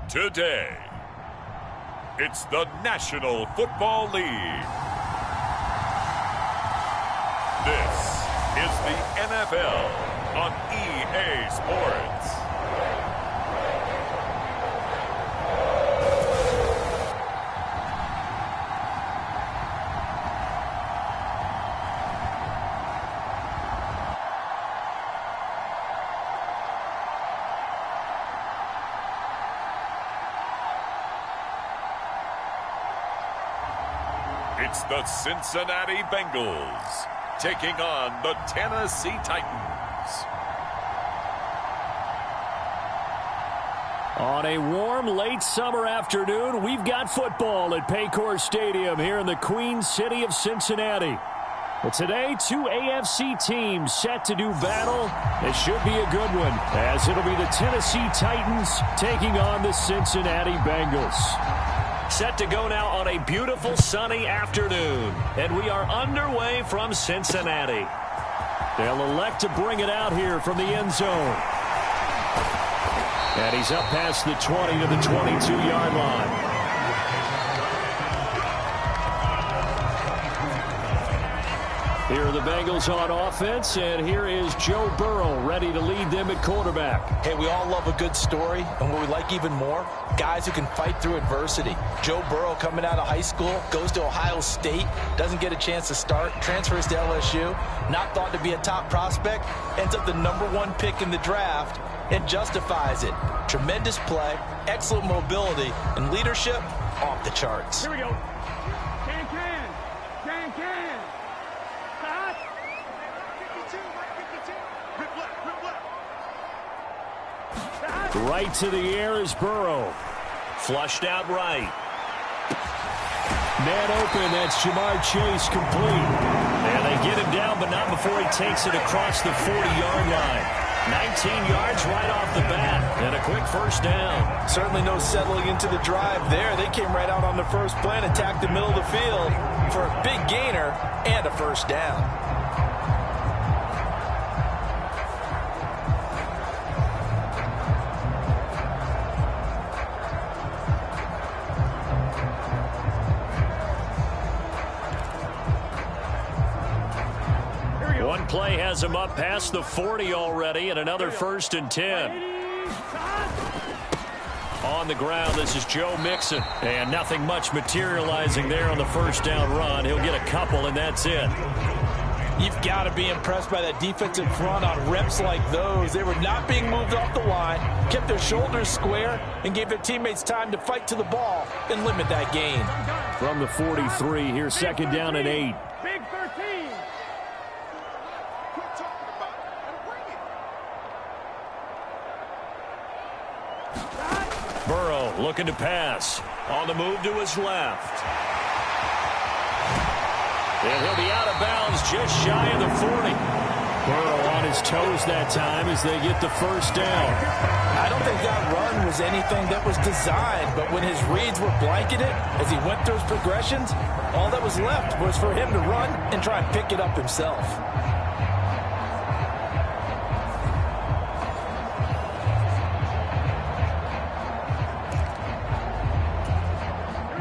Today, it's the National Football League. This is the NFL on EA Sports. It's the Cincinnati Bengals taking on the Tennessee Titans. On a warm, late summer afternoon, we've got football at Paycor Stadium here in the Queen City of Cincinnati. Well, today, two AFC teams set to do battle. It should be a good one, as it'll be the Tennessee Titans taking on the Cincinnati Bengals. Set to go now on a beautiful sunny afternoon, and we are underway from Cincinnati. They'll elect to bring it out here from the end zone. And he's up past the 20 to the 22-yard line. Here are the Bengals on offense, and here is Joe Burrow ready to lead them at quarterback. Hey, we all love a good story, and what we like even more, guys who can fight through adversity. Joe Burrow coming out of high school, goes to Ohio State, doesn't get a chance to start, transfers to LSU, not thought to be a top prospect, ends up the ¡1 pick in the draft, and justifies it. Tremendous play, excellent mobility, and leadership off the charts. Here we go. Can. Stop. 52, 52. Right to the air is Burrow. Flushed out right. Man open, that's Jamar Chase complete. And they get him down, but not before he takes it across the 40-yard line. 19 yards right off the bat, and a quick first down. Certainly no settling into the drive there. They came right out on the first play and attacked the middle of the field for a big gainer and a first down. One play has him up past the 40 already, and another 1st and 10. On the ground, this is Joe Mixon. And nothing much materializing there on the first down run. He'll get a couple, and that's it. You've got to be impressed by that defensive front on reps like those. They were not being moved off the line, kept their shoulders square, and gave their teammates time to fight to the ball and limit that gain. From the 43, here's 2nd down and 8. Big 13. Burrow looking to pass. On the move to his left. And he'll be out of bounds just shy of the 40. Burrow on his toes that time as they get the first down. I don't think that run was anything that was designed, but when his reads were blanketed as he went through his progressions, all that was left was for him to run and try and pick it up himself.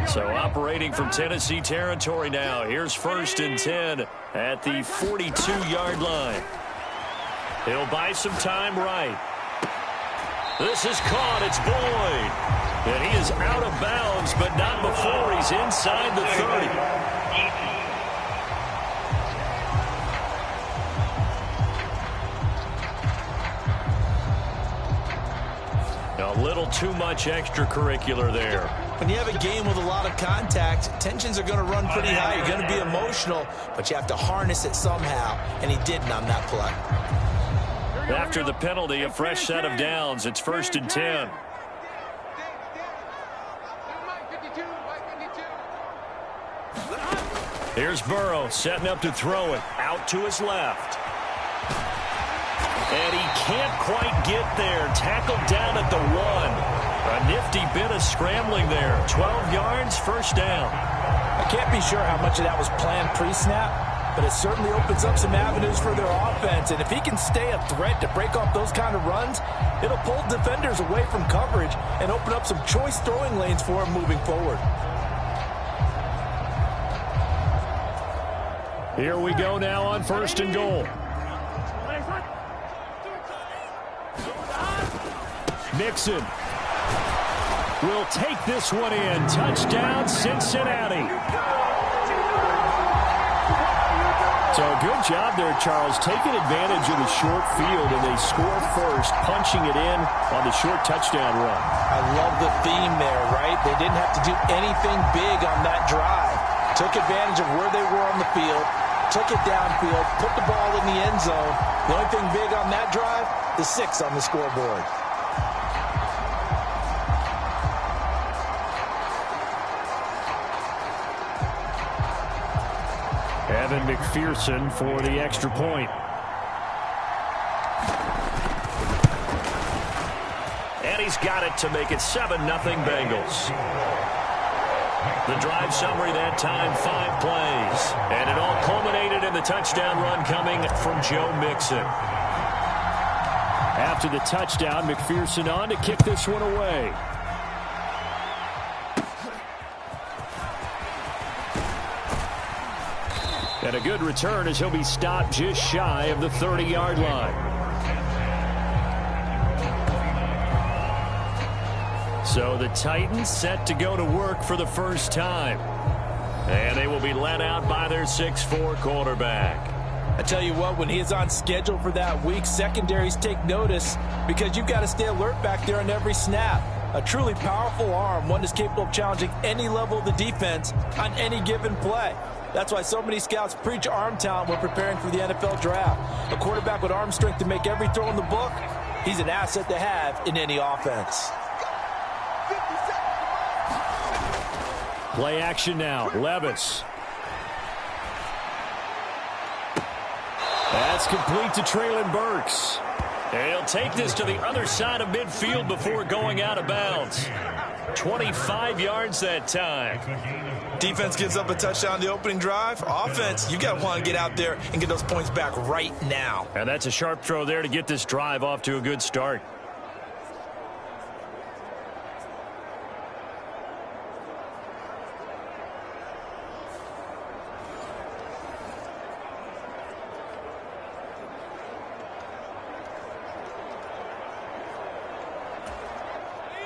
So operating from Tennessee territory now. Here's 1st and 10 at the 42-yard line. He'll buy some time right. This is caught. It's Boyd. And he is out of bounds, but not before he's inside the 30. A little too much extracurricular there. When you have a game with a lot of contact, tensions are going to run pretty high. You're going to be emotional, but you have to harness it somehow, and he didn't on that play. After the penalty, a fresh set of downs. It's 1st and 10. Here's Burrow setting up to throw it. Out to his left. And he can't quite get there. Tackled down at the 1. A nifty bit of scrambling there. 12 yards, first down. I can't be sure how much of that was planned pre-snap, but it certainly opens up some avenues for their offense. And if he can stay a threat to break off those kind of runs, it'll pull defenders away from coverage and open up some choice throwing lanes for him moving forward. Here we go now on 1st and goal. Mixon will take this one in. Touchdown, Cincinnati. So good job there, Charles, taking advantage of the short field, and they score first, punching it in on the short touchdown run. I love the theme there, right? They didn't have to do anything big on that drive. Took advantage of where they were on the field, took it downfield, put the ball in the end zone. The only thing big on that drive, the 6 on the scoreboard. Evan McPherson for the extra point. And he's got it to make it 7-0 Bengals. The drive summary that time, 5 plays. And it all culminated in the touchdown run coming from Joe Mixon. After the touchdown, McPherson on to kick this one away. And a good return as he'll be stopped just shy of the 30-yard line. So the Titans set to go to work for the first time. And they will be led out by their 6'4" quarterback. I tell you what, when he is on schedule for that week, secondaries take notice because you've got to stay alert back there on every snap. A truly powerful arm, one that's capable of challenging any level of the defense on any given play. That's why so many scouts preach arm talent when preparing for the NFL draft. A quarterback with arm strength to make every throw in the book, he's an asset to have in any offense. Play action now. Levis. That's complete to Treylon Burks. And he'll take this to the other side of midfield before going out of bounds. 25 yards that time. Defense gives up a touchdown the opening drive. Offense, you got to want to get out there and get those points back right now. And that's a sharp throw there to get this drive off to a good start.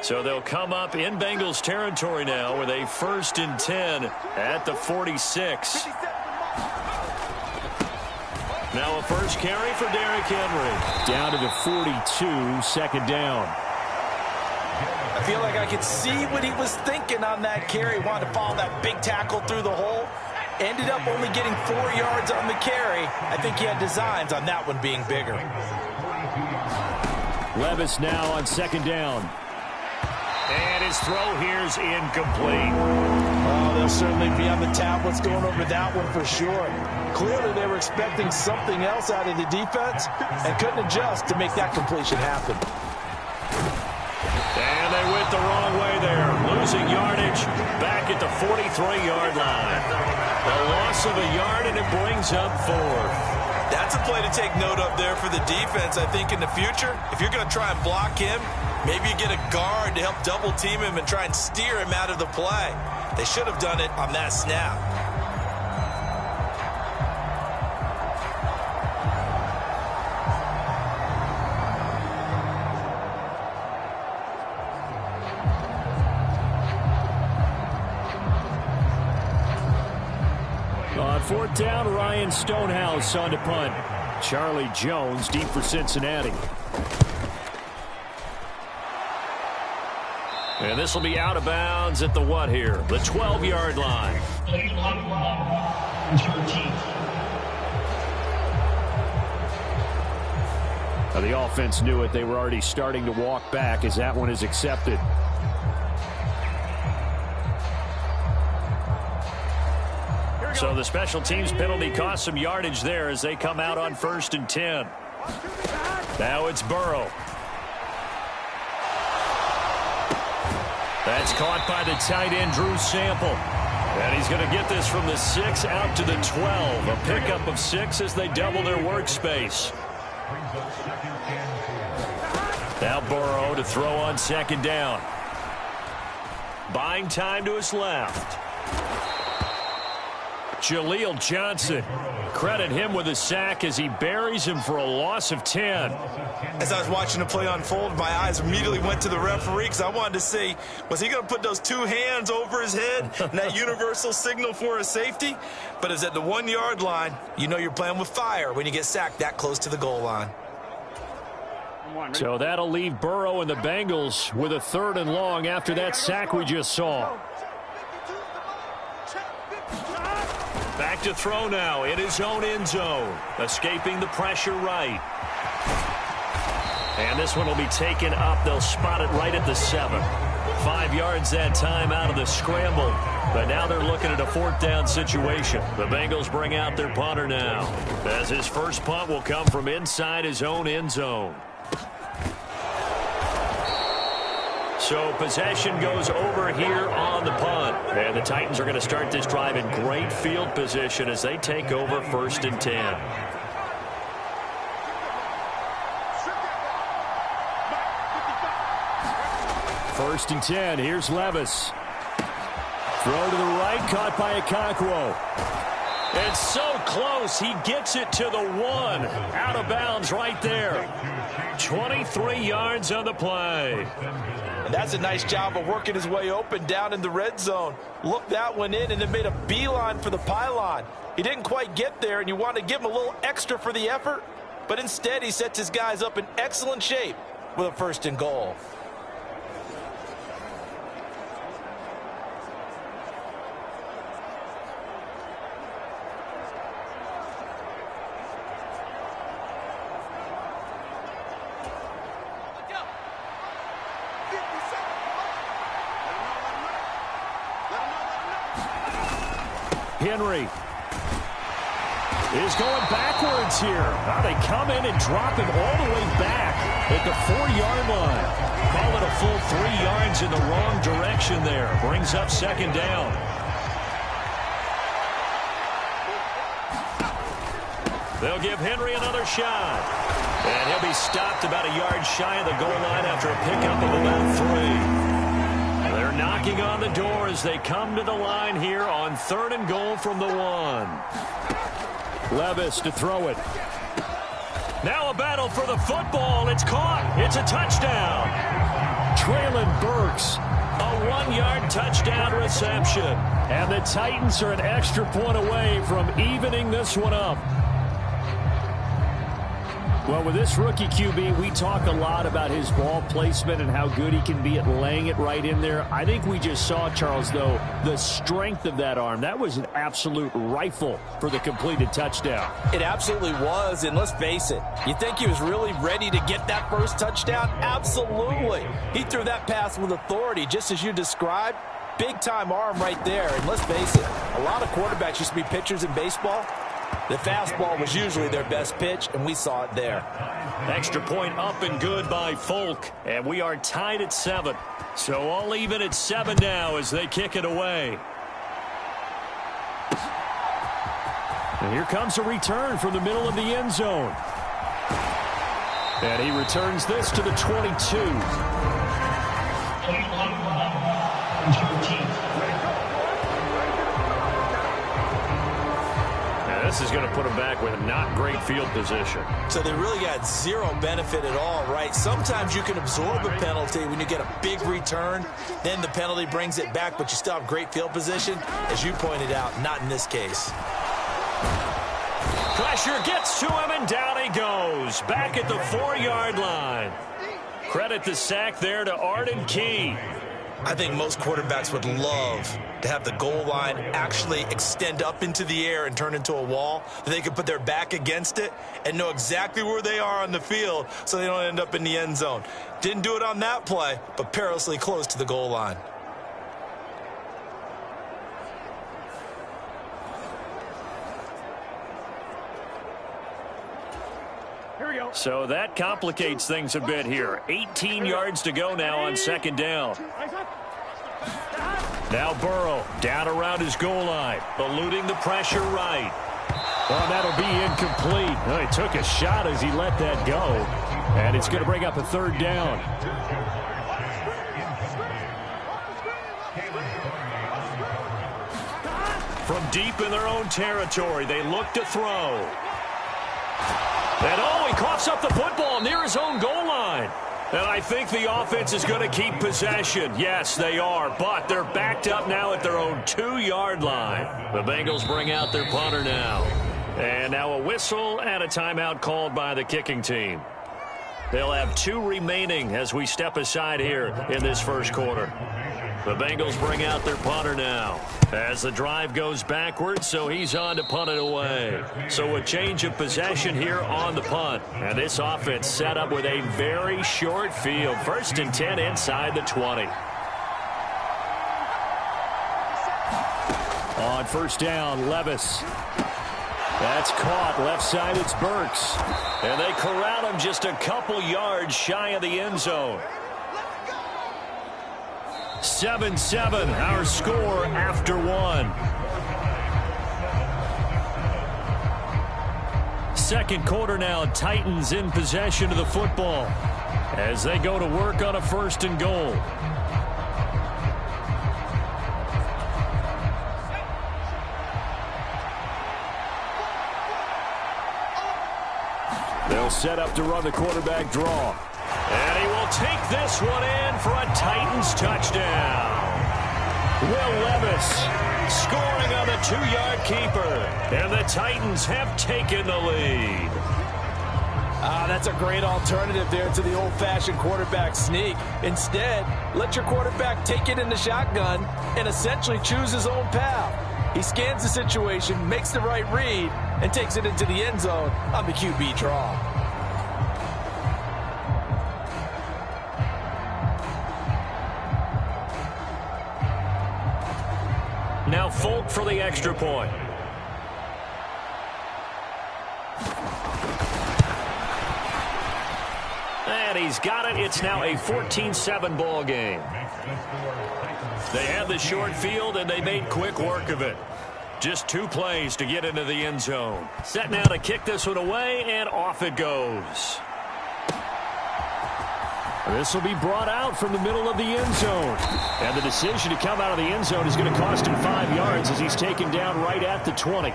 So they'll come up in Bengals territory now with a 1st and 10 at the 46. Now a first carry for Derrick Henry. Down to the 42, 2nd down. I feel like I could see what he was thinking on that carry. Wanted to follow that big tackle through the hole. Ended up only getting 4 yards on the carry. I think he had designs on that one being bigger. Levis now on 2nd down. And his throw here's incomplete. Oh, they'll certainly be on the tablets going over that one for sure. Clearly they were expecting something else out of the defense and couldn't adjust to make that completion happen. And they went the wrong way there. Losing yardage back at the 43-yard line. A loss of a yard, and it brings up 4th. That's a play to take note of there for the defense, I think, in the future. If you're going to try and block him, maybe you get a guard to help double team him and try and steer him out of the play. They should have done it on that snap. On 4th down, Ryan Stonehouse on to punt. Charlie Jones deep for Cincinnati. And this will be out of bounds at the what here? The 12-yard line. Now the offense knew it. They were already starting to walk back as that one is accepted. So the special teams penalty cost some yardage there as they come out on 1st and 10. Now it's Burrow. That's caught by the tight end, Drew Sample. And he's going to get this from the 6 out to the 12. A pickup of 6 as they double their workspace. Now Burrow to throw on second down. Buying time to his left. Jaleel Johnson. Credit him with a sack as he buries him for a loss of 10. As I was watching the play unfold, my eyes immediately went to the referee because I wanted to see, was he going to put those 2 hands over his head and that universal signal for a safety? But it's at the 1-yard line. You know you're playing with fire when you get sacked that close to the goal line. So that'll leave Burrow and the Bengals with a 3rd and long after that sack we just saw. Back to throw now in his own end zone. Escaping the pressure right. And this one will be taken up. They'll spot it right at the 7. 5 yards that time out of the scramble. But now they're looking at a 4th down situation. The Bengals bring out their punter now, as his first punt will come from inside his own end zone. So possession goes over here on the punt. And the Titans are going to start this drive in great field position as they take over 1st and 10. First and 10. Here's Levis. Throw to the right, caught by Okonkwo. It's so close. He gets it to the 1. Out of bounds right there. 23 yards on the play. And that's a nice job of working his way open down in the red zone. Looked that one in and then made a beeline for the pylon. He didn't quite get there, and you want to give him a little extra for the effort. But instead, he sets his guys up in excellent shape with a 1st and goal. Henry is going backwards here. Now they come in and drop him all the way back at the 4-yard line. Call it a full 3 yards in the wrong direction there. Brings up 2nd down. They'll give Henry another shot. And he'll be stopped about a yard shy of the goal line after a pickup of about 3. They're knocking on the door as they come to the line here on 3rd and goal from the 1. Levis to throw it. Now a battle for the football. It's caught. It's a touchdown. Traylon Burks, a 1-yard touchdown reception. And the Titans are an extra point away from evening this one up. Well, with this rookie QB, we talk a lot about his ball placement and how good he can be at laying it right in there. I think we just saw, Charles, though, the strength of that arm. That was an absolute rifle for the completed touchdown. It absolutely was, and let's face it, you think he was really ready to get that first touchdown? Absolutely. He threw that pass with authority, just as you described. Big-time arm right there, and let's face it, a lot of quarterbacks used to be pitchers in baseball. The fastball was usually their best pitch, and we saw it there. Extra point up and good by Folk, and we are tied at 7. So all even at 7 now as they kick it away. And here comes a return from the middle of the end zone. And he returns this to the 22. This is going to put them back with not great field position. So they really got zero benefit at all, right? Sometimes you can absorb a penalty when you get a big return. Then the penalty brings it back, but you still have great field position. As you pointed out, not in this case. Pressure gets to him, and down he goes. Back at the 4-yard line. Credit the sack there to Arden Key. I think most quarterbacks would love to have the goal line actually extend up into the air and turn into a wall, that they could put their back against it and know exactly where they are on the field so they don't end up in the end zone. Didn't do it on that play, but perilously close to the goal line. Here we go. So that complicates things a bit here. 18 yards to go now on 2nd down. Eyes up. Now Burrow down around his goal line, eluding the pressure right. Oh, that'll be incomplete. Well, he took a shot as he let that go, and it's going to bring up a third down. From deep in their own territory, they look to throw. And he coughs up the football near his own goal line. And I think the offense is going to keep possession. Yes, they are, but they're backed up now at their own 2-yard line. The Bengals bring out their punter now. And now a whistle and a timeout called by the kicking team. They'll have 2 remaining as we step aside here in this first quarter. The Bengals bring out their punter now as the drive goes backwards, so he's on to punt it away. So a change of possession here on the punt. And this offense set up with a very short field. 1st and 10 inside the 20. On first down, Levis. That's caught. Left side, it's Burks. And they corral him just a couple yards shy of the end zone. 7-7, our score after 1. Second quarter now, Titans in possession of the football as they go to work on a 1st and goal. They'll set up to run the quarterback draw. And he will take this one in for a Titans touchdown. Will Levis scoring on the 2-yard keeper. And the Titans have taken the lead. That's a great alternative there to the old-fashioned quarterback sneak. Instead, let your quarterback take it in the shotgun and essentially choose his own path. He scans the situation, makes the right read, and takes it into the end zone on the QB draw. Now Folk for the extra point. And he's got it. It's now a 14-7 ball game. They had the short field, and they made quick work of it. Just 2 plays to get into the end zone. Set now to kick this one away, and off it goes. This will be brought out from the middle of the end zone. And the decision to come out of the end zone is going to cost him 5 yards as he's taken down right at the 20.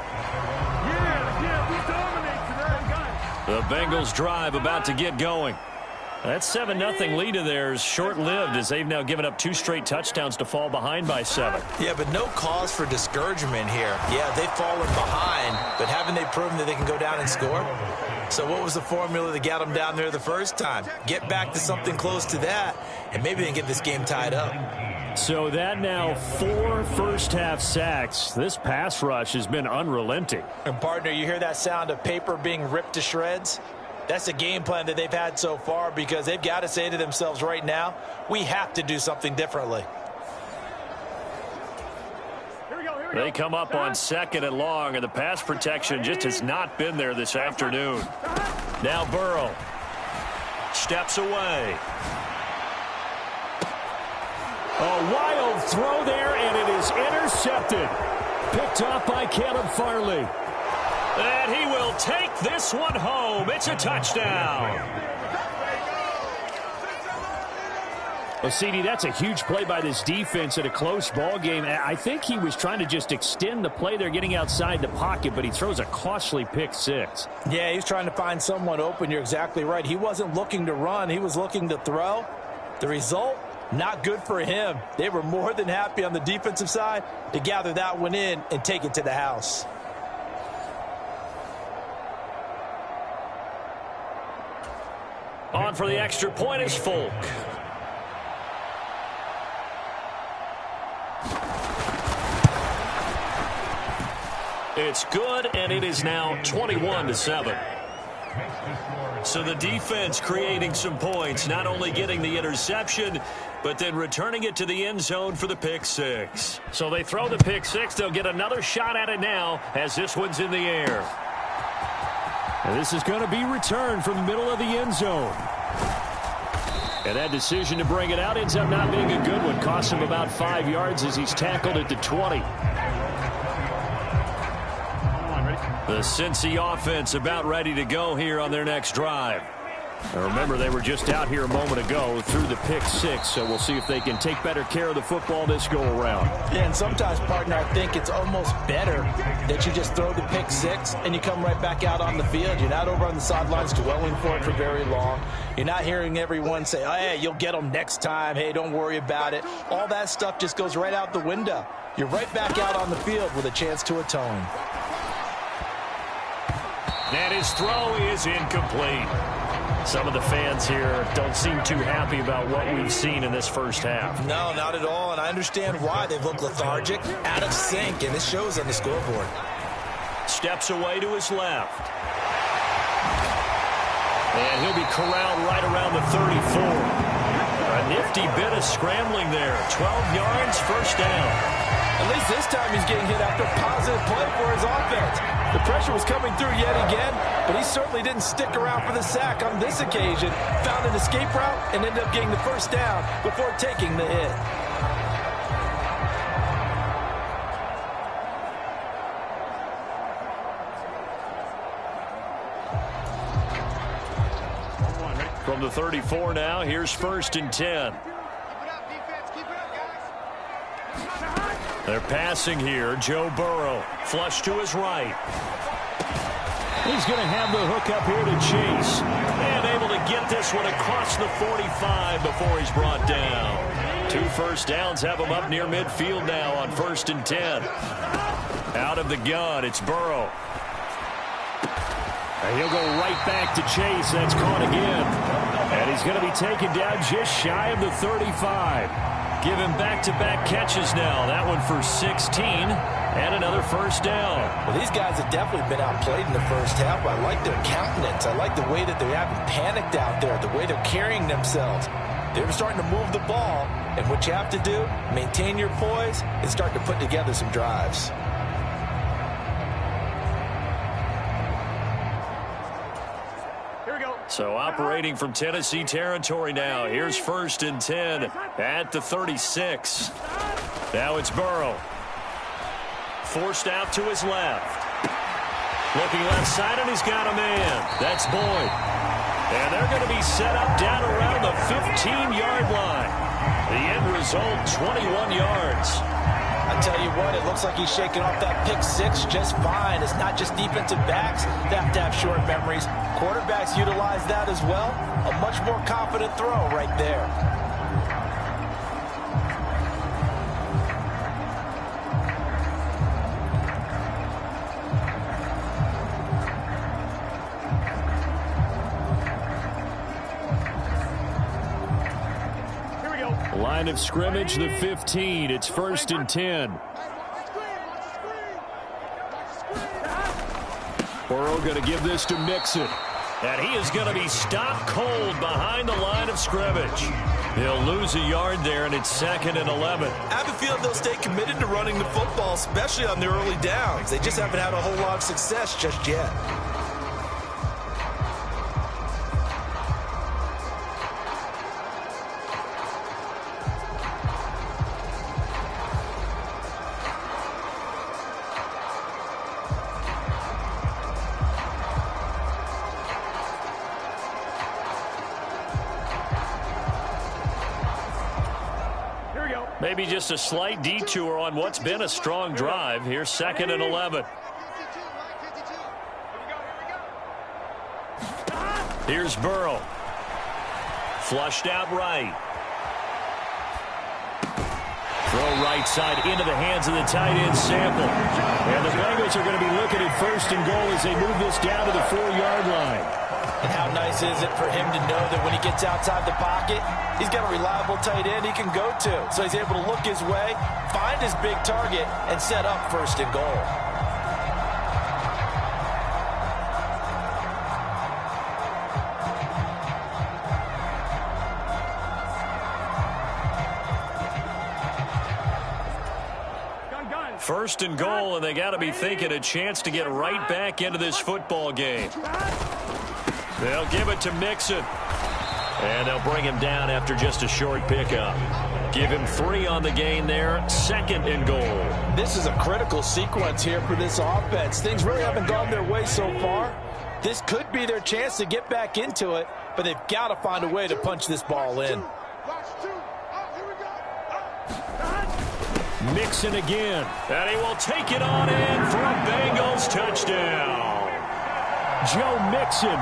The Bengals drive about to get going. That 7-0 lead of theirs short-lived as they've now given up 2 straight touchdowns to fall behind by 7. Yeah, but no cause for discouragement here. Yeah, they've fallen behind, but haven't they proven that they can go down and score? So what was the formula that got them down there the first time? Get back to something close to that, and maybe they can get this game tied up. So that now 4 first-half sacks. This pass rush has been unrelenting. And, partner, you hear that sound of paper being ripped to shreds? That's the game plan that they've had so far because they've got to say to themselves right now, we have to do something differently. They come up on 2nd and long, and the pass protection just has not been there this afternoon. Now Burrow steps away. A wild throw there, and it is intercepted. Picked off by Caleb Farley. And he will take this one home. It's a touchdown. Well, CD, that's a huge play by this defense in a close ball game. I think he was trying to just extend the play. They're getting outside the pocket, but he throws a costly pick 6. Yeah, he's trying to find someone open. You're exactly right. He wasn't looking to run. He was looking to throw. The result, not good for him. They were more than happy on the defensive side to gather that one in and take it to the house. On for the extra point is Folk. It's good, and it is now 21-7. So the defense creating some points, not only getting the interception, but then returning it to the end zone for the pick 6. So they throw the pick 6. They'll get another shot at it now as this one's in the air. And this is going to be returned from the middle of the end zone. And that decision to bring it out ends up not being a good one. Costs him about 5 yards as he's tackled at the 20. The Cincy offense about ready to go here on their next drive. Now remember, they were just out here a moment ago through the pick 6, so we'll see if they can take better care of the football this go-around. Yeah, and sometimes, partner, I think it's almost better that you just throw the pick 6 and you come right back out on the field. You're not over on the sidelines dwelling for it for very long. You're not hearing everyone say, oh, hey, you'll get them next time. Hey, don't worry about it. All that stuff just goes right out the window. You're right back out on the field with a chance to atone. And his throw is incomplete. Some of the fans here don't seem too happy about what we've seen in this first half. No, not at all, and I understand why. They've looked lethargic, out of sync, and it shows on the scoreboard. Steps away to his left. And he'll be corralled right around the 34. A nifty bit of scrambling there. 12 yards, first down. At least this time he's getting hit after a positive play for his offense. The pressure was coming through yet again, but he certainly didn't stick around for the sack on this occasion. Found an escape route and ended up getting the first down before taking the hit. From the 34 now, here's 1st and 10. They're passing here. Joe Burrow, flush to his right. He's going to have the hook up here to Chase. And able to get this one across the 45 before he's brought down. 2 first downs have him up near midfield now on 1st and 10. Out of the gun, it's Burrow. And he'll go right back to Chase. That's caught again. And he's going to be taken down just shy of the 35. Give him back-to-back catches now. That one for 16 and another first down. Well, these guys have definitely been outplayed in the first half. I like their countenance. I like the way that they haven't panicked out there, the way they're carrying themselves. They're starting to move the ball, and what you have to do, maintain your poise and start to put together some drives. So operating from Tennessee territory now. Here's 1st and 10 at the 36. Now it's Burrow. Forced out to his left. Looking left side, and he's got a man. That's Boyd. And they're going to be set up down around the 15-yard line. The end result, 21 yards. I tell you what, it looks like he's shaking off that pick 6 just fine. It's not just defensive backs that have to have short memories. Quarterbacks utilize that as well. A much more confident throw right there. Line of scrimmage, the 15. It's 1st and 10. Burrow going to give this to Mixon. And he is going to be stopped cold behind the line of scrimmage. He'll lose a yard there, and it's 2nd and 11. I have a feeling they'll stay committed to running the football, especially on their early downs. They just haven't had a whole lot of success just yet. Maybe just a slight detour on what's been a strong drive. Here's 2nd and 11. Here's Burrow. Flushed out right. Throw right side into the hands of the tight end Sample. And the Bengals are going to be looking at 1st and goal as they move this down to the 4-yard line. And how nice is it for him to know that when he gets outside the pocket, he's got a reliable tight end he can go to. So he's able to look his way, find his big target, and set up 1st and goal. First and goal, and they got to be thinking a chance to get right back into this football game. They'll give it to Mixon. And they'll bring him down after just a short pickup. Give him 3 on the gain there. 2nd and goal. This is a critical sequence here for this offense. Things really haven't gone their way so far. This could be their chance to get back into it, but they've got to find a way to punch this ball in. Mixon again. And he will take it on in for a Bengals touchdown. Joe Mixon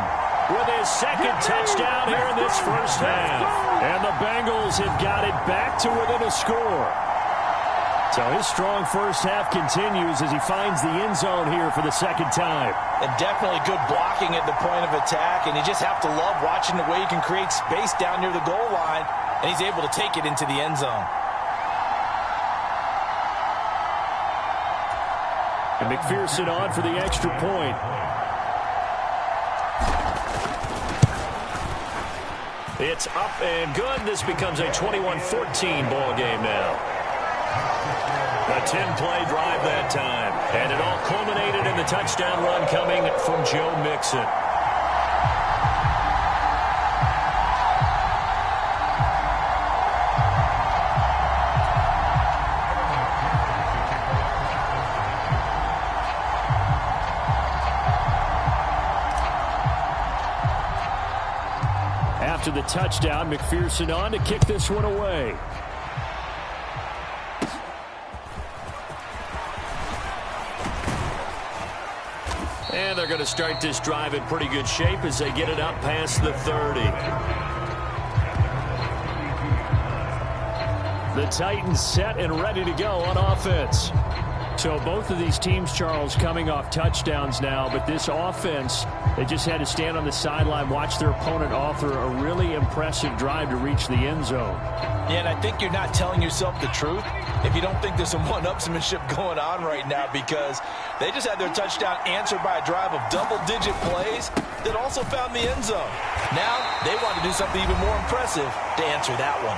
with his 2nd touchdown here in this first half. And the Bengals have got it back to within a score. So his strong first half continues as he finds the end zone here for the 2nd time. And definitely good blocking at the point of attack. And you just have to love watching the way he can create space down near the goal line. And he's able to take it into the end zone. And McPherson on for the extra point. It's up and good. This becomes a 21-14 ball game now. A 10-play drive that time. And it all culminated in the touchdown run coming from Joe Mixon. After the touchdown, McPherson on to kick this one away. And they're going to start this drive in pretty good shape as they get it up past the 30. The Titans set and ready to go on offense. So both of these teams, Charles, coming off touchdowns now, but this offense, they just had to stand on the sideline, watch their opponent author a really impressive drive to reach the end zone. Yeah, and I think you're not telling yourself the truth if you don't think there's some one-upsmanship going on right now, because they just had their touchdown answered by a drive of double-digit plays that also found the end zone. Now they want to do something even more impressive to answer that one.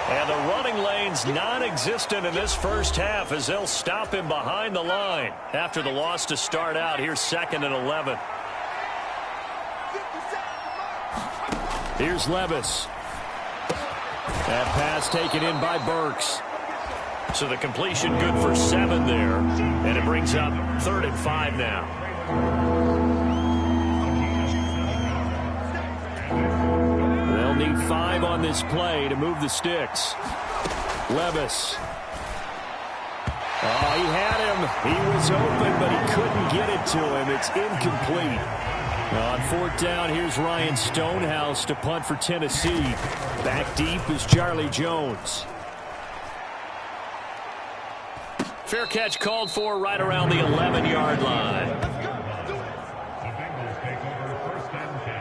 And the running lane's non-existent in this first half as they'll stop him behind the line after the loss to start out. Here's 2nd and 11. Here's Levis. That pass taken in by Burks. So the completion good for 7 there. And it brings up 3rd and 5 now. They'll need 5 on this play to move the sticks. Levis. Oh, he had him. He was open, but he couldn't get it to him. It's incomplete. On 4th down, here's Ryan Stonehouse to punt for Tennessee. Back deep is Charlie Jones. Fair catch called for right around the 11-yard line.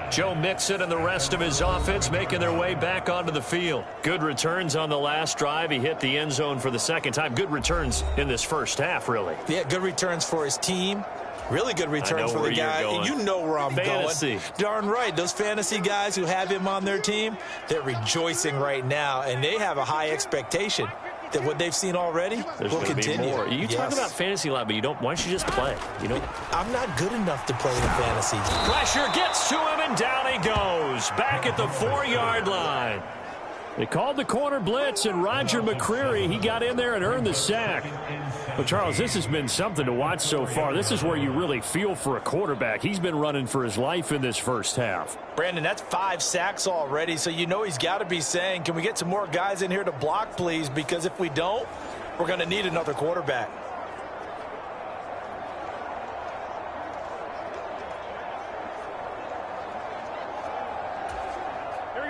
Joe Mixon and the rest of his offense making their way back onto the field. Good returns on the last drive. He hit the end zone for the 2nd time. Good returns in this first half, really. Yeah, good returns for his team. Really good returns for the guy. You know where I'm going. Darn right. Those fantasy guys who have him on their team, they're rejoicing right now, and they have a high expectation that what they've seen already will continue. More. You talk about fantasy a lot, but you don't. Why don't you just play? You know, I'm not good enough to play in fantasy. Pressure gets to him, and down he goes. Back at the 4-yard line. They called the corner blitz, and Roger McCreary, he got in there and earned the sack. But, Charles, this has been something to watch so far. This is where you really feel for a quarterback. He's been running for his life in this first half. Brandon, that's 5 sacks already, so you know he's got to be saying, can we get some more guys in here to block, please? Because if we don't, we're going to need another quarterback.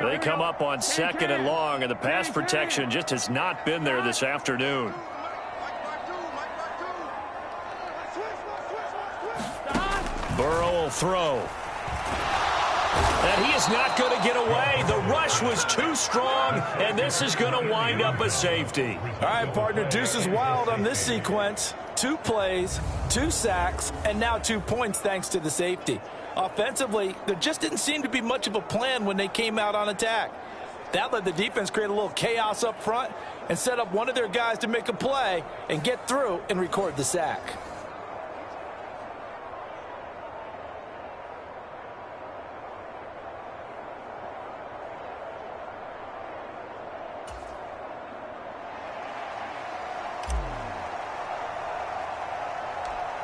They come up on 2nd and long, and the pass protection just has not been there this afternoon. Burrow will throw. And he is not going to get away. The rush was too strong, and this is going to wind up a safety. All right, partner, deuce is wild on this sequence. 2 plays, 2 sacks, and now 2 points thanks to the safety. Offensively, there just didn't seem to be much of a plan when they came out on attack. That let the defense create a little chaos up front and set up one of their guys to make a play and get through and record the sack.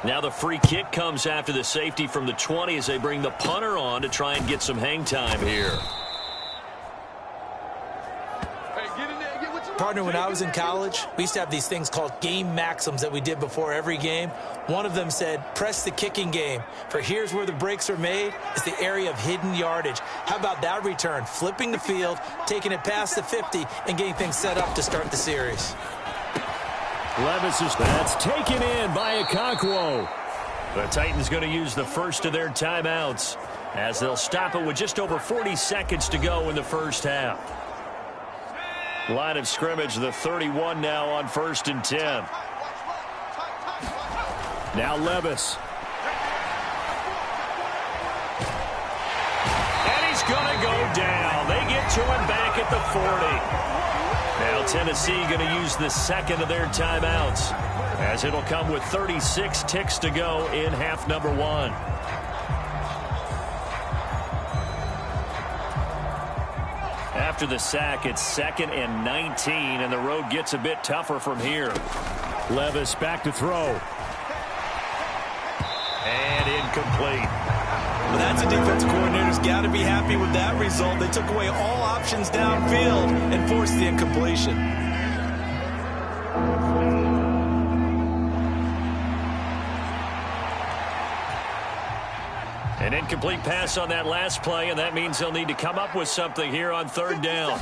Now the free kick comes after the safety from the 20 as they bring the punter on to try and get some hang time here. Partner, when I was in college, we used to have these things called game maxims that we did before every game. One of them said, press the kicking game. For here's where the breaks are made. It's the area of hidden yardage. How about that return? Flipping the field, taking it past the 50, and getting things set up to start the series. Levis is that's taken in by Okonkwo. The Titans going to use the first of their timeouts as they'll stop it with just over 40 seconds to go in the first half. Line of scrimmage, the 31 now on 1st and 10. Now Levis. And he's going to go down. They get to him back at the 40. Now Tennessee going to use the second of their timeouts as it'll come with 36 ticks to go in half number 1. After the sack, it's 2nd and 19, and the road gets a bit tougher from here. Levis back to throw. And incomplete. Well, that's a defense coordinator's got to be happy with that result. They took away all options downfield and forced the incompletion. An incomplete pass on that last play, and that means they'll need to come up with something here on 3rd down.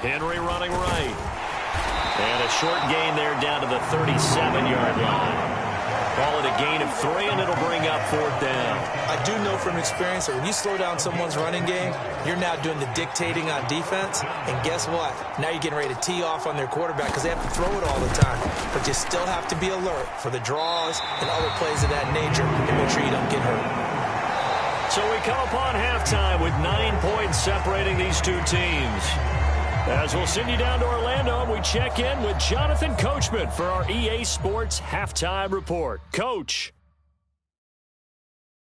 Henry running right. And a short gain there down to the 37-yard line. Call it a gain of 3, and it'll bring up 4th down. I do know from experience that when you slow down someone's running game, you're now doing the dictating on defense. And guess what? Now you're getting ready to tee off on their quarterback because they have to throw it all the time. But you still have to be alert for the draws and other plays of that nature and make sure you don't get hurt. So we come upon halftime with 9 points separating these two teams. As we'll send you down to Orlando, and we check in with Jonathan Coachman for our EA Sports Halftime Report. Coach.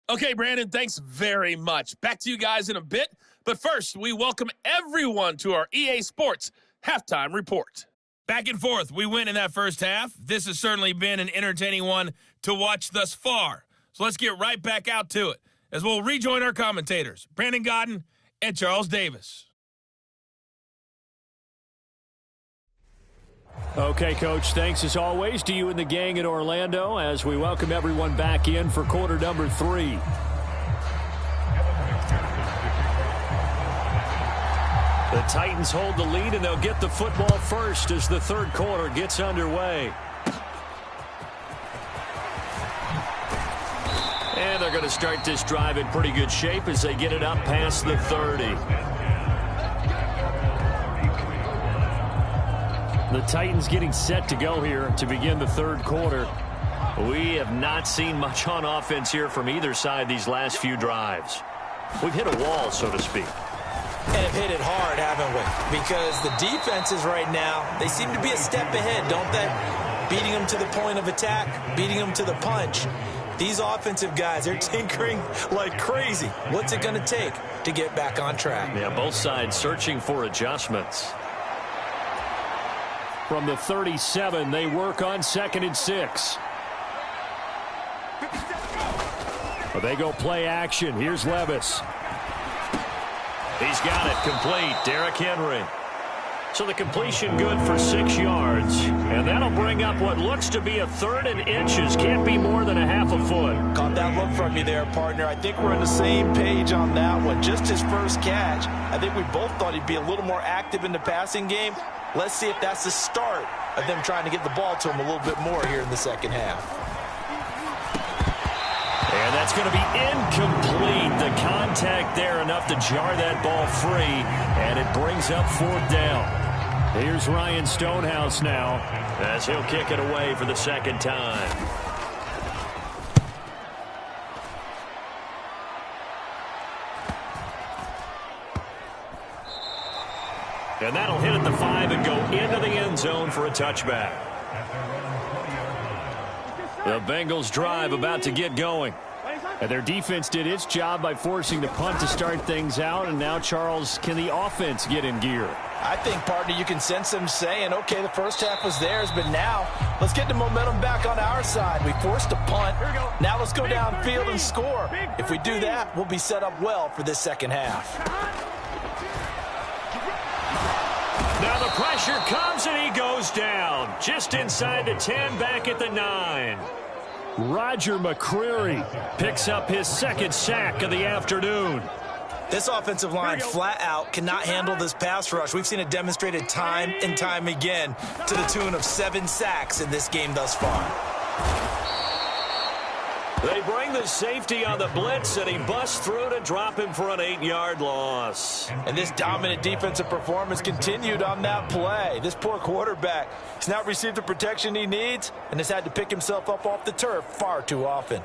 Okay, Brandon, thanks very much. Back to you guys in a bit. But first, we welcome everyone to our EA Sports Halftime Report. Back and forth, we win in that first half. This has certainly been an entertaining one to watch thus far. So let's get right back out to it as we'll rejoin our commentators, Brandon Godden and Charles Davis. Okay, Coach, thanks as always to you and the gang in Orlando as we welcome everyone back in for quarter number 3. The Titans hold the lead, and they'll get the football first as the third quarter gets underway. And they're going to start this drive in pretty good shape as they get it up past the 30. The Titans getting set to go here to begin the third quarter. We have not seen much on offense here from either side these last few drives. We've hit a wall, so to speak. And have hit it hard, haven't we? Because the defenses right now, they seem to be a step ahead, don't they? Beating them to the point of attack, beating them to the punch. These offensive guys, they're tinkering like crazy. What's it going to take to get back on track? Yeah, both sides searching for adjustments. From the 37, they work on 2nd and 6. Well, they go play action. Here's Levis. He's got it complete. Derrick Henry. So the completion good for 6 yards. And that'll bring up what looks to be a 3rd and inches. Can't be more than a half a foot. Caught that look from you there, partner. I think we're on the same page on that one. Just his first catch. I think we both thought he'd be a little more active in the passing game. Let's see if that's the start of them trying to get the ball to him a little bit more here in the second half. And that's going to be incomplete. The contact there enough to jar that ball free, and it brings up 4th down. Here's Ryan Stonehouse now as he'll kick it away for the second time. And that'll hit at the 5 and go into the end zone for a touchback. The Bengals drive about to get going. And their defense did its job by forcing the punt to start things out. And now, Charles, can the offense get in gear? I think, partner, you can sense them saying, okay, the first half was theirs, but now let's get the momentum back on our side. We forced a punt. Now let's go downfield and score. If we do that, we'll be set up well for this second half. Now the pressure comes, and he goes down. Just inside the 10, back at the 9. Roger McCreary picks up his second sack of the afternoon. This offensive line flat out cannot handle this pass rush. We've seen it demonstrated time and time again to the tune of 7 sacks in this game thus far. They bring the safety on the blitz, and he busts through to drop him for an 8-yard loss. And this dominant defensive performance continued on that play. This poor quarterback has not received the protection he needs and has had to pick himself up off the turf far too often.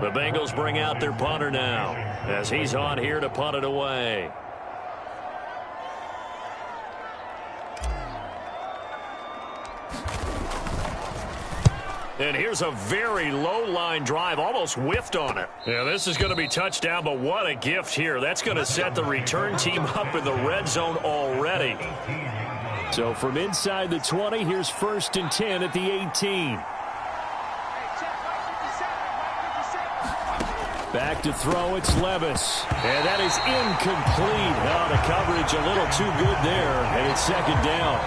The Bengals bring out their punter now as he's on here to punt it away. And here's a very low line drive, almost whiffed on it. Yeah, this is going to be touchdown, but what a gift here. That's going to set the return team up in the red zone already. So from inside the 20, here's 1st and 10 at the 18. Back to throw, it's Levis. And that is incomplete. Oh, the coverage a little too good there, and it's 2nd down.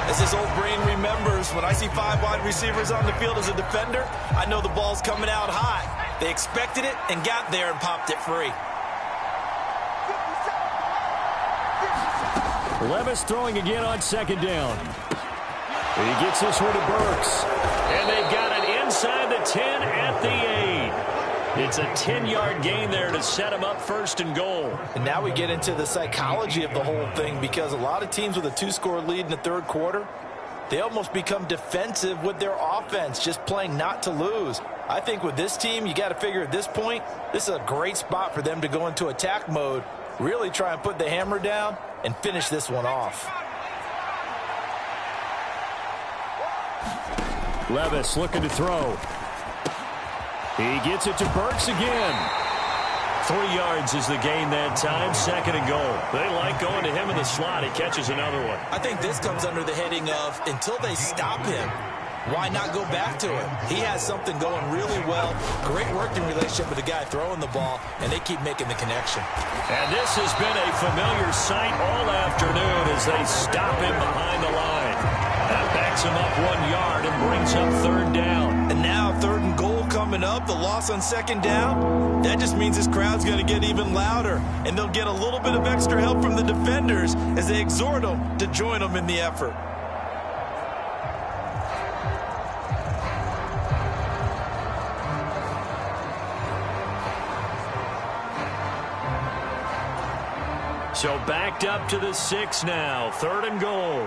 As his old brain remembers, when I see 5 wide receivers on the field as a defender, I know the ball's coming out hot. They expected it and got there and popped it free. Levis throwing again on 2nd down. And he gets this one to Burks. And they've got it inside the 10 at the 8. It's a 10-yard gain there to set him up 1st and goal. And now we get into the psychology of the whole thing, because a lot of teams with a 2-score lead in the 3rd quarter, they almost become defensive with their offense, just playing not to lose. I think with this team, you got to figure at this point, this is a great spot for them to go into attack mode, really try and put the hammer down and finish this one off. Levis looking to throw. He gets it to Burks again. 3 yards is the gain that time, 2nd and goal. They like going to him in the slot. He catches another one. I think this comes under the heading of, until they stop him, why not go back to him? He has something going really well. Great working relationship with the guy throwing the ball, and they keep making the connection. And this has been a familiar sight all afternoon as they stop him behind the line. That backs him up 1 yard and brings up 3rd down. And now 3rd and goal coming up, the loss on 2nd down. That just means this crowd's going to get even louder, and they'll get a little bit of extra help from the defenders as they exhort them to join them in the effort. So backed up to the 6 now, 3rd and goal.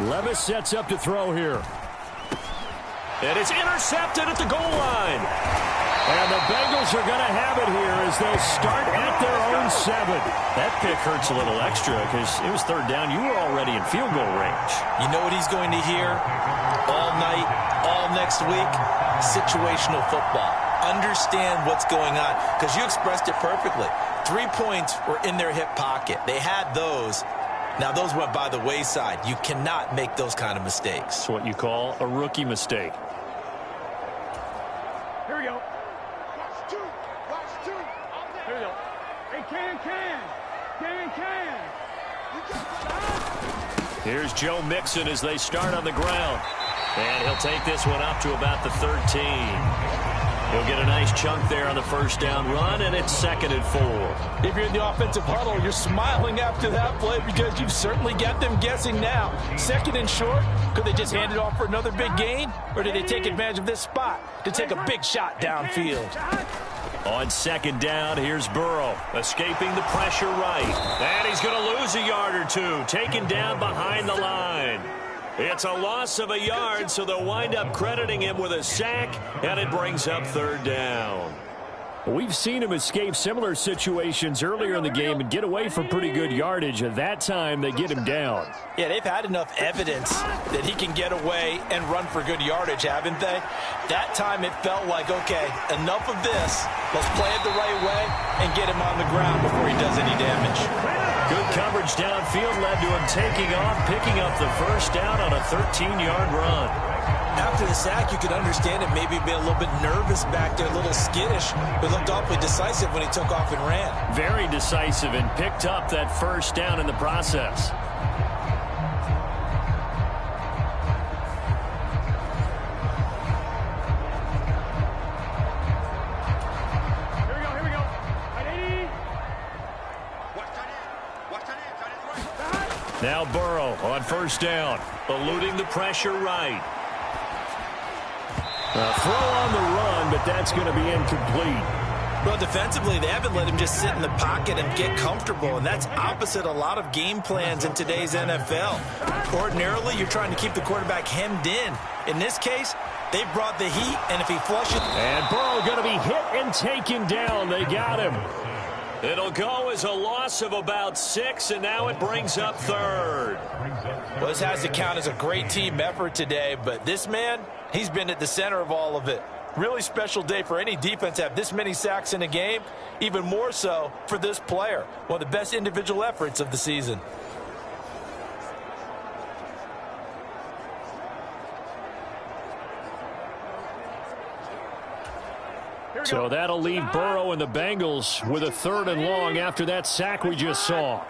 Levis sets up to throw here. And it's intercepted at the goal line. And the Bengals are going to have it here as they start at their own 7. That pick hurts a little extra because it was 3rd down. You were already in field goal range. You know what he's going to hear all night, all next week? Situational football. Understand what's going on, because you expressed it perfectly. 3 points were in their hip pocket. They had those. Now, those went by the wayside. You cannot make those kind of mistakes. It's what you call a rookie mistake. Here we go. Watch 2. Watch 2. Here we go. Hey, can. Here's Joe Mixon as they start on the ground. And he'll take this one up to about the 13. He'll get a nice chunk there on the 1st down run, and it's 2nd and 4. If you're in the offensive huddle, you're smiling after that play because you've certainly got them guessing now. 2nd and short, could they just hand it off for another big gain? Or did they take advantage of this spot to take a big shot downfield? On second down, here's Burrow, escaping the pressure right. And he's going to lose a yard or two, taken down behind the line. It's a loss of a yard, so they'll wind up crediting him with a sack, and it brings up third down. We've seen him escape similar situations earlier in the game and get away from pretty good yardage. At that time, they get him down. Yeah, they've had enough evidence that he can get away and run for good yardage, haven't they? That time it felt like, okay, enough of this. Let's play it the right way and get him on the ground before he does any damage. Good coverage downfield led to him taking off, picking up the first down on a 13-yard run. After the sack, you could understand it maybe being a little bit nervous back there, a little skittish, but looked awfully decisive when he took off and ran. Very decisive and picked up that first down in the process. Here we go. Now Burrow on first down, eluding the pressure right. A throw on the run, but that's going to be incomplete. Well, defensively, they haven't let him just sit in the pocket and get comfortable, and that's opposite a lot of game plans in today's NFL. Ordinarily, you're trying to keep the quarterback hemmed in. In this case, they brought the heat, and if he flushes... And Burrow going to be hit and taken down. They got him. It'll go as a loss of about 6, and now it brings up third. Well, this has to count as a great team effort today, but this man, he's been at the center of all of it. Really special day for any defense to have this many sacks in a game, even more so for this player. One of the best individual efforts of the season. So that'll leave Burrow and the Bengals with a 3rd and long after that sack we just saw.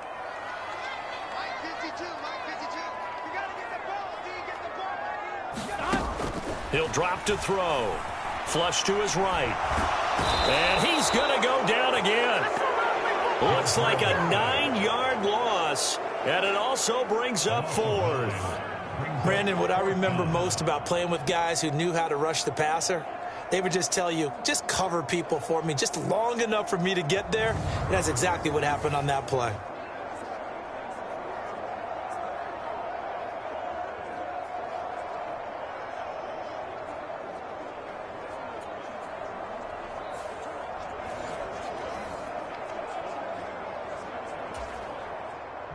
He'll drop to throw. Flush to his right. And he's going to go down again. Looks like a 9-yard loss, and it also brings up 4th. Brandon, what I remember most about playing with guys who knew how to rush the passer, they would just tell you, just cover people for me, just long enough for me to get there. And that's exactly what happened on that play.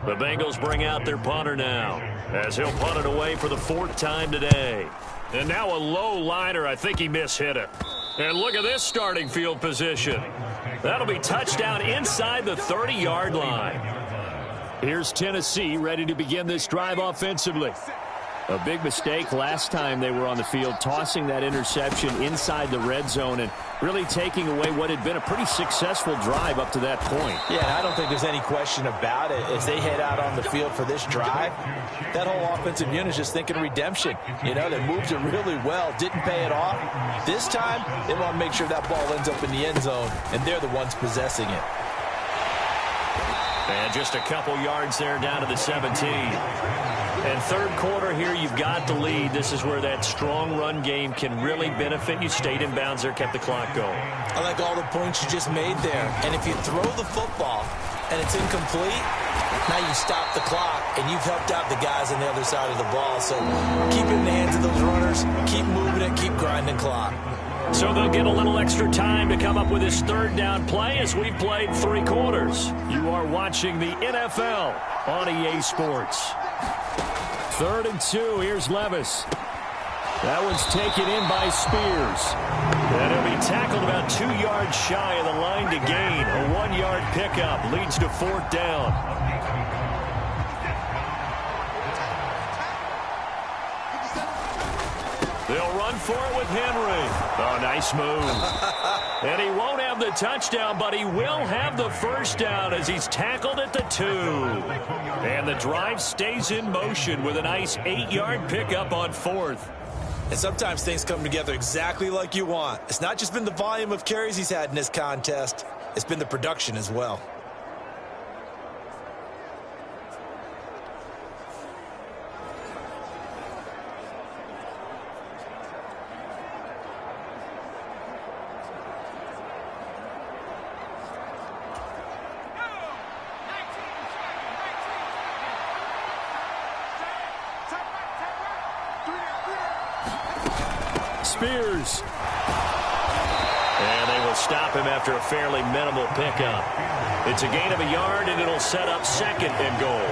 The Bengals bring out their punter now, as he'll punt it away for the 4th time today. And now a low liner. I think he mishit it. And look at this starting field position. That'll be touchdown inside the 30-yard line. Here's Tennessee ready to begin this drive offensively. A big mistake last time they were on the field, tossing that interception inside the red zone and really taking away what had been a pretty successful drive up to that point. Yeah, I don't think there's any question about it. As they head out on the field for this drive, that whole offensive unit is just thinking redemption. You know, they moved it really well, didn't pay it off. This time, they want to make sure that ball ends up in the end zone, and they're the ones possessing it. And just a couple yards there down to the 17. And 3rd quarter here, you've got the lead. This is where that strong run game can really benefit you. Stayed in bounds there, kept the clock going. I like all the points you just made there. And if you throw the football and it's incomplete, now you stop the clock and you've helped out the guys on the other side of the ball. So keep it in the hands of those runners, keep moving it, keep grinding clock. So they'll get a little extra time to come up with this 3rd down play as we've played 3 quarters. You are watching the NFL on EA Sports. 3rd and 2. Here's Levis. That one's taken in by Spears. And he'll be tackled about 2 yards shy of the line to gain. A 1-yard pickup leads to 4th down. They'll run for it with Henry. Oh, nice move. And he won't have the touchdown, but he will have the first down as he's tackled at the 2. And the drive stays in motion with a nice 8-yard pickup on 4th. And sometimes things come together exactly like you want. It's not just been the volume of carries he's had in this contest. It's been the production as well. Spears. And they will stop him after a fairly minimal pickup. It's a gain of a yard, and it'll set up 2nd and goal.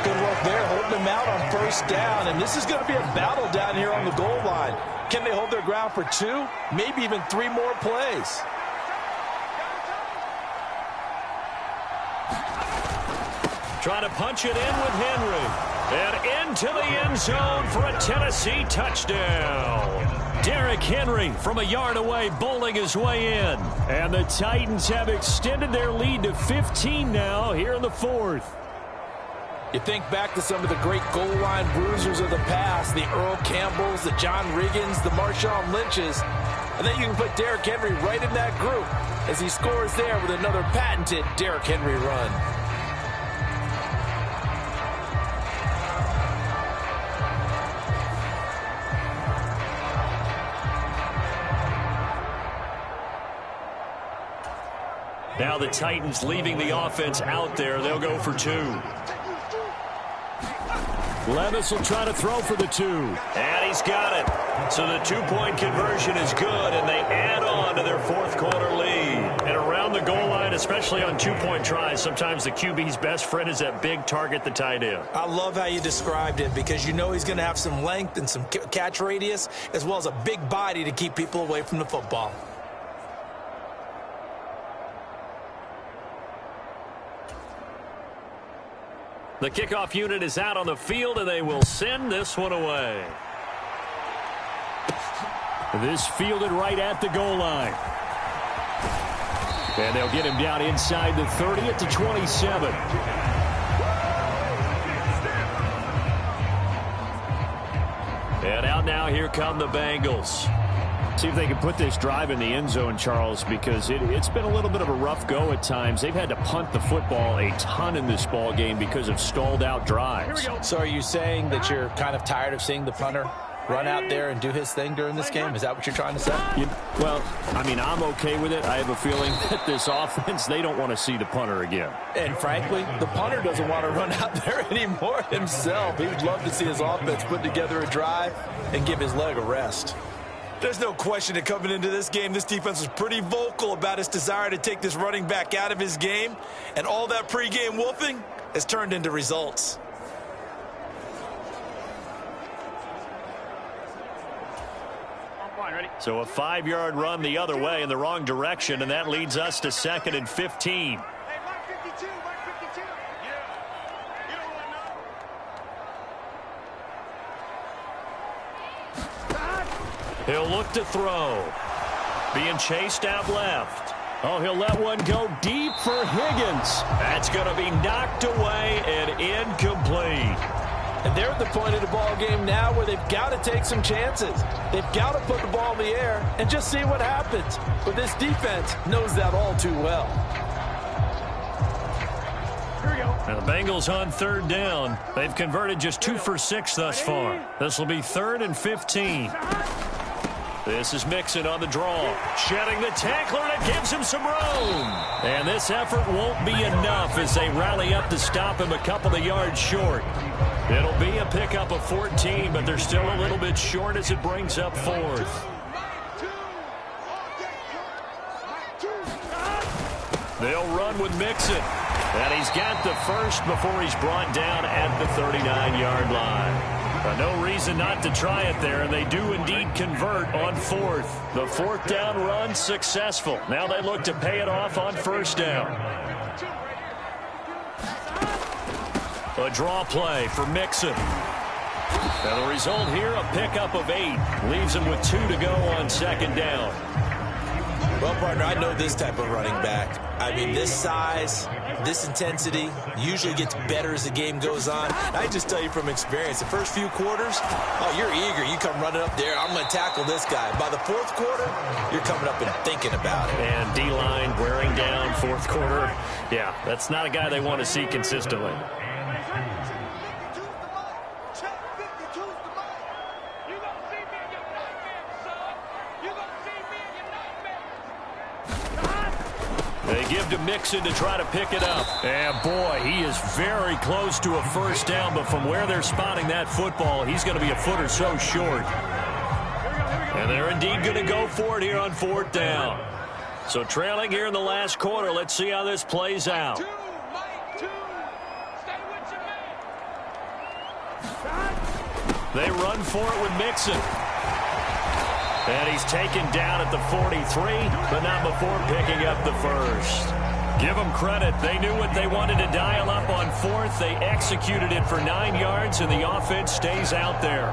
Good work there, holding them out on 1st down. And this is going to be a battle down here on the goal line. Can they hold their ground for 2, maybe even 3 more plays? Trying to punch it in with Henry. And into the end zone for a Tennessee touchdown. Derrick Henry from a yard away bowling his way in. And the Titans have extended their lead to 15 now here in the 4th. You think back to some of the great goal line bruisers of the past, the Earl Campbells, the John Riggins, the Marshawn Lynches. I think you can put Derrick Henry right in that group as he scores there with another patented Derrick Henry run. Now the Titans leaving the offense out there. They'll go for 2. Levis will try to throw for the 2. And he's got it. So the 2-point conversion is good, and they add on to their 4th quarter lead. And around the goal line, especially on 2-point tries, sometimes the QB's best friend is that big target, the tight end. I love how you described it because you know he's going to have some length and some catch radius as well as a big body to keep people away from the football. The kickoff unit is out on the field, and they will send this one away. This fielded right at the goal line. And they'll get him down inside the 30 at the 27. And out now, here come the Bengals. See if they can put this drive in the end zone, Charles, because it's been a little bit of a rough go at times. They've had to punt the football a ton in this ball game because of stalled out drives. So are you saying that you're kind of tired of seeing the punter run out there and do his thing during this game? Is that what you're trying to say? Well, I mean, I'm okay with it. I have a feeling that this offense, they don't want to see the punter again. And frankly, the punter doesn't want to run out there anymore himself. He would love to see his offense put together a drive and give his leg a rest. There's no question that coming into this game, this defense was pretty vocal about its desire to take this running back out of his game. And all that pregame wolfing has turned into results. So a 5-yard run the other way in the wrong direction, and that leads us to 2nd and 15. He'll look to throw. Being chased out left. Oh, he'll let one go deep for Higgins. That's going to be knocked away and incomplete. And they're at the point of the ball game now where they've got to take some chances. They've got to put the ball in the air and just see what happens. But this defense knows that all too well. Now the Bengals on 3rd down. They've converted just 2 for 6 thus far. This will be 3rd and 15. This is Mixon on the draw. Shedding the tackler, and it gives him some room. And this effort won't be enough as they rally up to stop him a couple of yards short. It'll be a pickup of 14, but they're still a little bit short as it brings up 4th. They'll run with Mixon. And he's got the first before he's brought down at the 39-yard line. No reason not to try it there, and they do indeed convert on 4th. The 4th down run successful. Now they look to pay it off on 1st down. A draw play for Mixon. And the result here, a pickup of 8. Leaves him with 2 to go on 2nd down. Well, partner, I know this type of running back. I mean, this size, this intensity usually gets better as the game goes on. I just tell you from experience, the first few quarters, oh, you're eager. You come running up there, I'm going to tackle this guy. By the 4th quarter, you're coming up and thinking about it. And D-line wearing down 4th quarter. Yeah, that's not a guy they want to see consistently. They give to Mixon to try to pick it up. And boy, he is very close to a 1st down, but from where they're spotting that football, he's going to be a foot or so short. And they're indeed going to go for it here on 4th down. So trailing here in the last quarter. Let's see how this plays out. They run for it with Mixon. And he's taken down at the 43, but not before picking up the first. Give them credit. They knew what they wanted to dial up on 4th. They executed it for 9 yards, and the offense stays out there.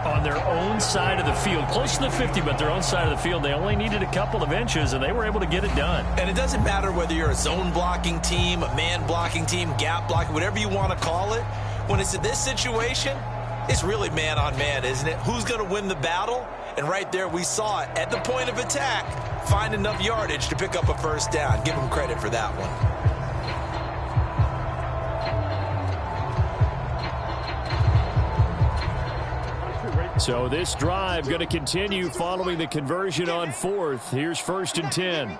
On their own side of the field, close to the 50, but their own side of the field, they only needed a couple of inches, and they were able to get it done. And it doesn't matter whether you're a zone blocking team, a man blocking team, gap blocking, whatever you want to call it. When it's in this situation, it's really man on man, isn't it? Who's going to win the battle? And right there we saw it at the point of attack, find enough yardage to pick up a first down. Give them credit for that one. So this drive going to continue following the conversion on 4th. Here's 1st and 10.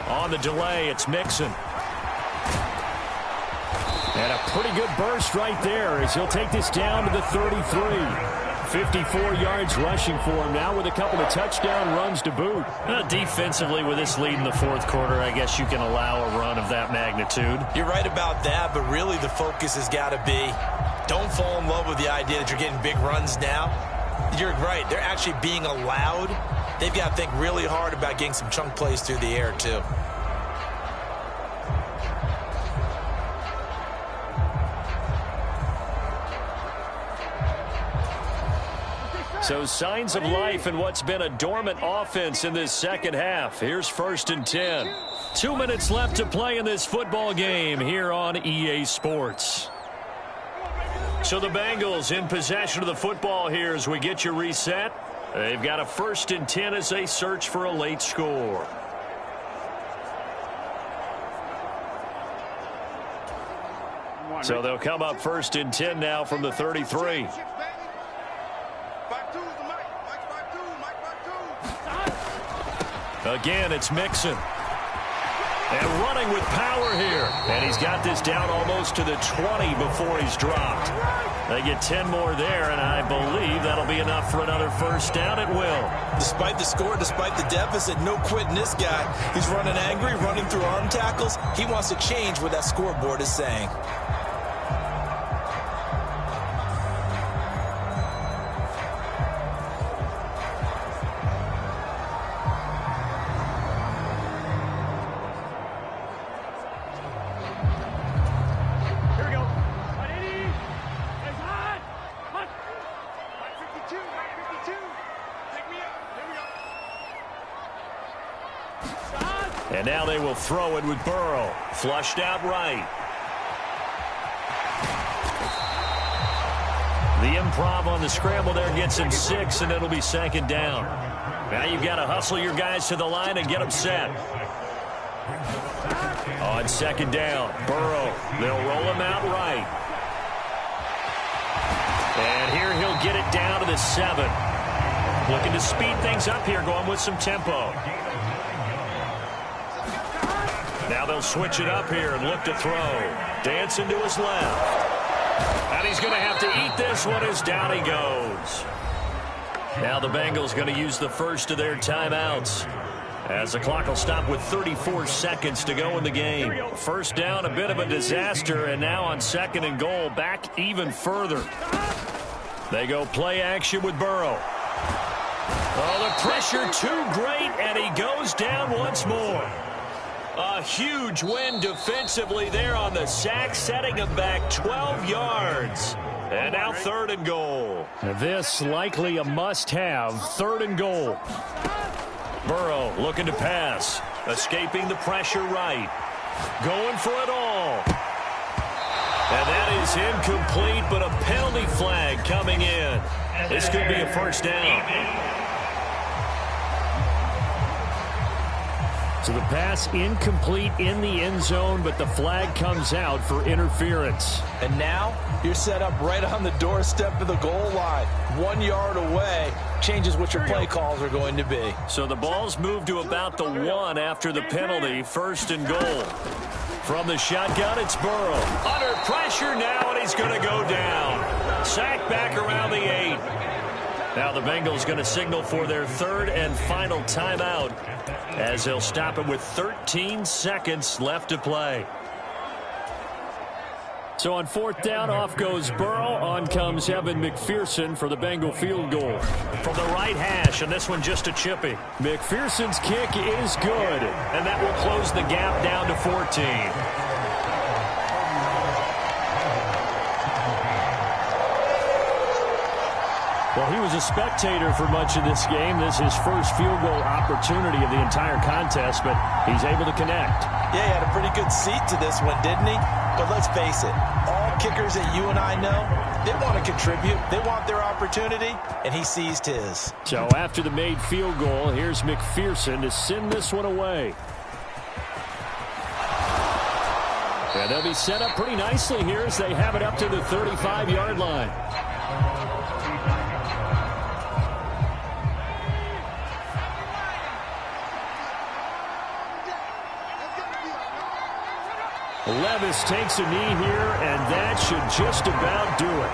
On the delay, it's Mixon. And a pretty good burst right there as he'll take this down to the 33. 54 yards rushing for him now with a couple of touchdown runs to boot. Defensively, with this lead in the 4th quarter, I guess you can allow a run of that magnitude. You're right about that, but really the focus has got to be don't fall in love with the idea that you're getting big runs now. You're right. They're actually being allowed. They've got to think really hard about getting some chunk plays through the air, too. So signs of life in what's been a dormant offense in this second half. Here's 1st and 10. 2 minutes left to play in this football game here on EA Sports. So the Bengals in possession of the football here as we get you reset. They've got a 1st and 10 as they search for a late score. So they'll come up 1st and 10 now from the 33. Again, it's Mixon. And running with power here. And he's got this down almost to the 20 before he's dropped. They get 10 more there, and I believe that'll be enough for another first down. It will. Despite the score, despite the deficit, no quitting this guy. He's running angry, running through arm tackles. He wants to change what that scoreboard is saying. And now they will throw it with Burrow. Flushed out right. The improv on the scramble there gets him 6, and it'll be 2nd down. Now you've got to hustle your guys to the line and get them set. On 2nd down, Burrow. They'll roll him out right. And here he'll get it down to the 7. Looking to speed things up here, going with some tempo. Now they'll switch it up here and look to throw. Dancing to his left. And he's going to have to eat this one as down he goes. Now the Bengals going to use the first of their timeouts, as the clock will stop with 34 seconds to go in the game. First down, a bit of a disaster, and now on 2nd and goal, back even further. They go play action with Burrow. Oh, the pressure too great, and he goes down once more. A huge win defensively there on the sack, setting him back 12 yards. And now 3rd and goal. This likely a must-have, 3rd and goal. Burrow looking to pass, escaping the pressure right. Going for it all. And that is incomplete, but a penalty flag coming in. This could be a first down. So the pass incomplete in the end zone, but the flag comes out for interference. And now you're set up right on the doorstep of the goal line. 1 yard away changes what your play calls are going to be. So the ball's moved to about the 1 after the penalty. 1st and goal. From the shotgun, it's Burrow. Under pressure now, and he's going to go down. Sacked back around the 8. Now the Bengals going to signal for their third and final timeout as they'll stop it with 13 seconds left to play. So on fourth down, off goes Burrow. On comes Evan McPherson for the Bengal field goal. From the right hash, and this one just a chippy. McPherson's kick is good, and that will close the gap down to 14. Well, he was a spectator for much of this game. This is his first field goal opportunity of the entire contest, but he's able to connect. Yeah, he had a pretty good seat to this one, didn't he? But let's face it, all kickers that you and I know, they want to contribute. They want their opportunity, and he seized his. So after the made field goal, here's McPherson to send this one away. And they'll be set up pretty nicely here as they have it up to the 35-yard line. Levis takes a knee here, and that should just about do it.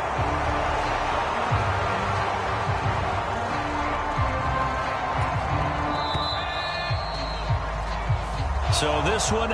So this one,